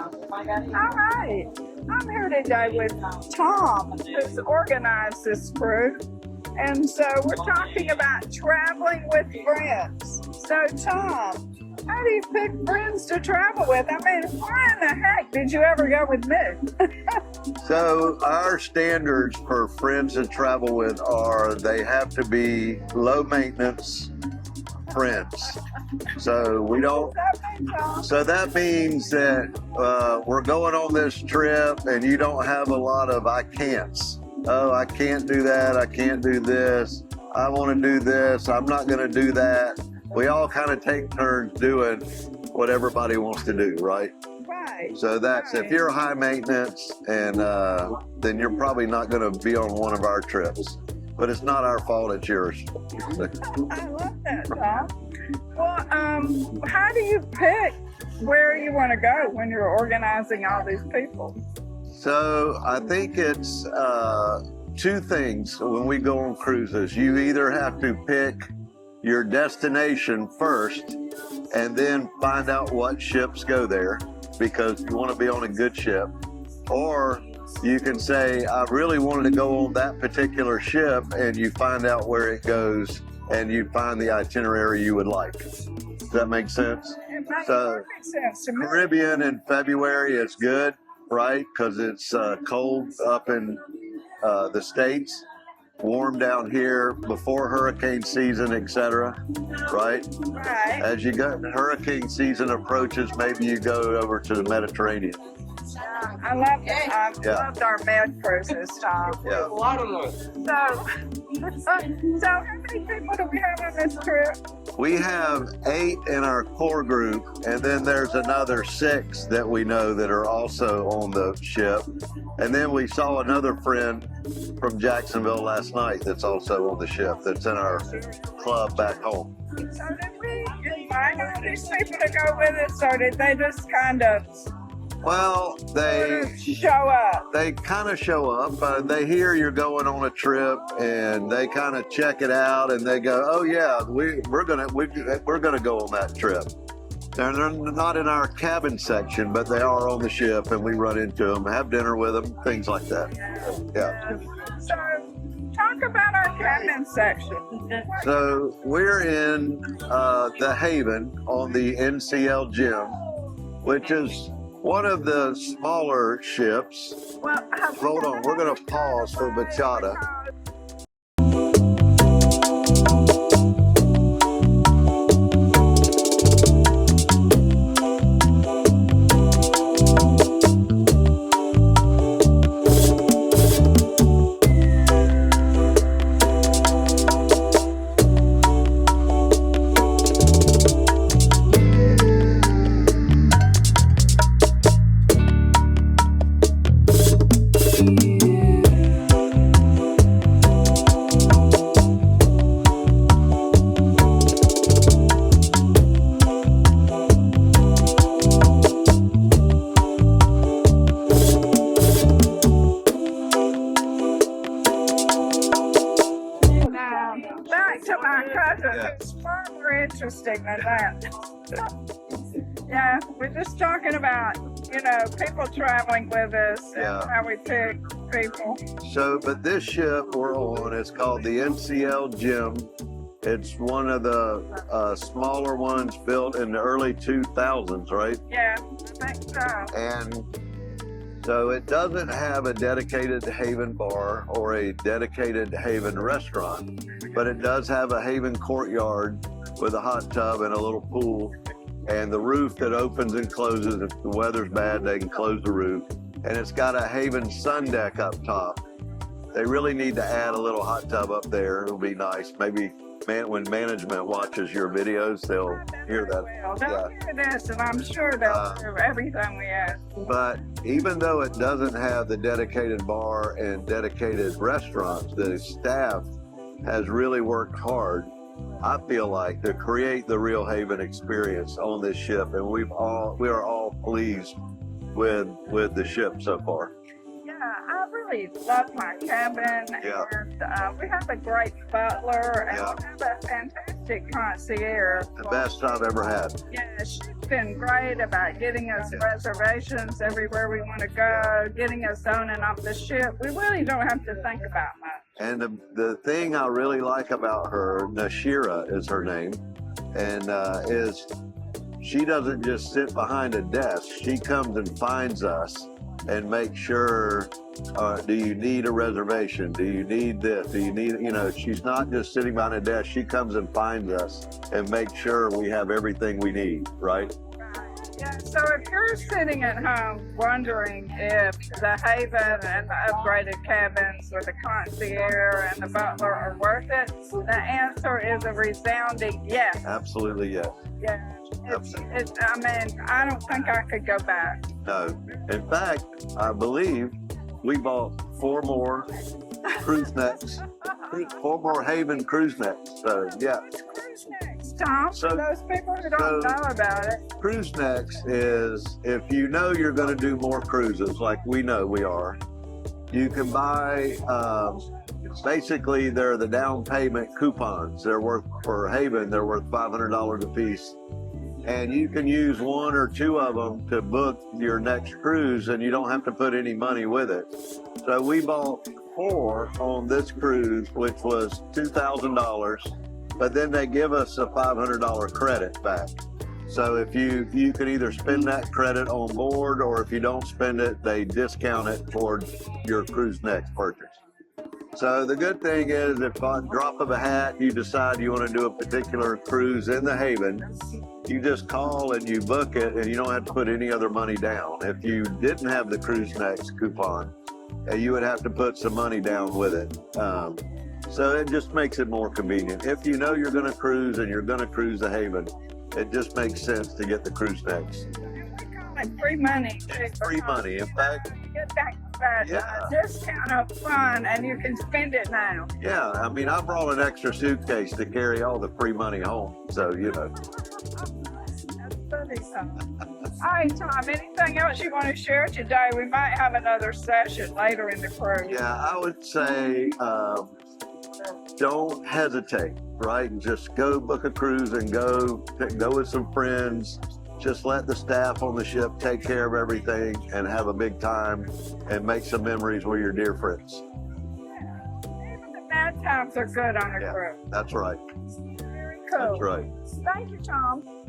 All right. I'm here today with Tom, who's organized this group. And so we're talking about traveling with friends. So, Tom, how do you pick friends to travel with? I mean, why in the heck did you ever go with me? So our standards for friends to travel with are they have to be low maintenance friends. So we don't. So that means that we're going on this trip and you don't have a lot of I can'ts. Oh, I can't do that. I can't do this. I want to do this. I'm not going to do that. We all kind of take turns doing what everybody wants to do, right? Right. So that's right. If you're high maintenance, and then you're probably not going to be on one of our trips. But it's not our fault; it's yours. I love that, Tom. Well, how do you pick where you want to go when you're organizing all these people? So I think it's two things when we go on cruises. You either have to pick your destination first and then find out what ships go there because you want to be on a good ship. Or you can say, I really wanted to go on that particular ship, and you find out where it goes and you find the itinerary you would like. Does that make sense? It makes So perfect sense to me. Caribbean in February is good, right? Because it's cold up in the States. Warm down here before hurricane season, etc. Right? Right. As you go, hurricane season approaches, maybe you go over to the Mediterranean. I love that. I loved our Med cruises, Tom. Yeah. So how many people do we have on this trip? We have 8 in our core group, and then there's another 6 that we know that are also on the ship. And then we saw another friend from Jacksonville last night that's also on the ship that's in our club back home. So did we invite all these people to go with us, or did they just kind of Well, they show up? They kind of show up. They hear you're going on a trip, and they kind of check it out, and they go, "Oh yeah, we're gonna go on that trip." They're not in our cabin section, but they are on the ship, and we run into them, have dinner with them, things like that. Yeah. So talk about our cabin section. So we're in the Haven on the NCL Gem, which is one of the smaller ships. Well, Hold on, we're going to pause for bachata. Back to my cousin, who's far more interesting than that. Yeah, we're just talking about, people traveling with us and how we pick people. So, but this ship we're on is called the NCL Gem. It's one of the smaller ones built in the early 2000s, right? Yeah, I think so. And so it doesn't have a dedicated Haven bar or a dedicated Haven restaurant, but it does have a Haven courtyard with a hot tub and a little pool, and the roof that opens and closes. If the weather's bad, they can close the roof. And it's got a Haven sun deck up top. They really need to add a little hot tub up there. It'll be nice. Maybe when management watches your videos, they'll hear that. They'll hear this, and I'm sure they'll do everything we ask. But even though it doesn't have the dedicated bar and dedicated restaurants, the staff has really worked hard, I feel like, to create the real Haven experience on this ship, and we are all pleased with the ship so far. Yeah, I really love my cabin, and we have a great butler, and we have a fantastic fantastic concierge. The best I've ever had. Yeah, she's been great about getting us reservations everywhere we want to go, getting us on and off the ship. We really don't have to think about much. And the thing I really like about her, Nashira is her name, and is she doesn't just sit behind a desk. She comes and finds us and makes sure, do you need a reservation? Do you need this? Do you need, she's not just sitting behind a desk. She comes and finds us and makes sure we have everything we need, right? Yeah, so if you're sitting at home wondering if the Haven and the upgraded cabins with the concierge and the butler are worth it, the answer is a resounding yes. Absolutely yes. Yeah. I don't think I could go back. No. In fact, I believe we bought 4 more cruise necks, 4 more Haven cruise necks. So, yeah. Cruise necks, Tom, for those people who don't know about it. Cruise necks is if you know you're going to do more cruises, like we know we are, you can buy, basically, they're the down payment coupons. They're worth, for Haven, they're worth $500 a piece. And you can use 1 or 2 of them to book your next cruise, and you don't have to put any money with it. So we bought 4 on this cruise, which was $2,000, but then they give us a $500 credit back. So if you can either spend that credit on board, or if you don't spend it, they discount it towards your cruise next purchase. So the good thing is, if on drop of a hat you decide you want to do a particular cruise in the Haven, you just call and you book it, and you don't have to put any other money down. If you didn't have the Cruise Next coupon, you would have to put some money down with it. So it just makes it more convenient. If you know you're going to cruise and you're going to cruise the Haven, it just makes sense to get the Cruise Next. Like free money. Free money. In fact, you get that discount up front, and you can spend it now. Yeah, I mean, I brought an extra suitcase to carry all the free money home, so That's funny. All right, Tom, anything else you want to share today? We might have another session later in the cruise. Yeah, I would say don't hesitate, right? Just go book a cruise and go with some friends. Just let the staff on the ship take care of everything and have a big time and make some memories with your dear friends. Yeah. Even the bad times are good on a cruise. That's right. Very cool. That's right. Thank you, Tom.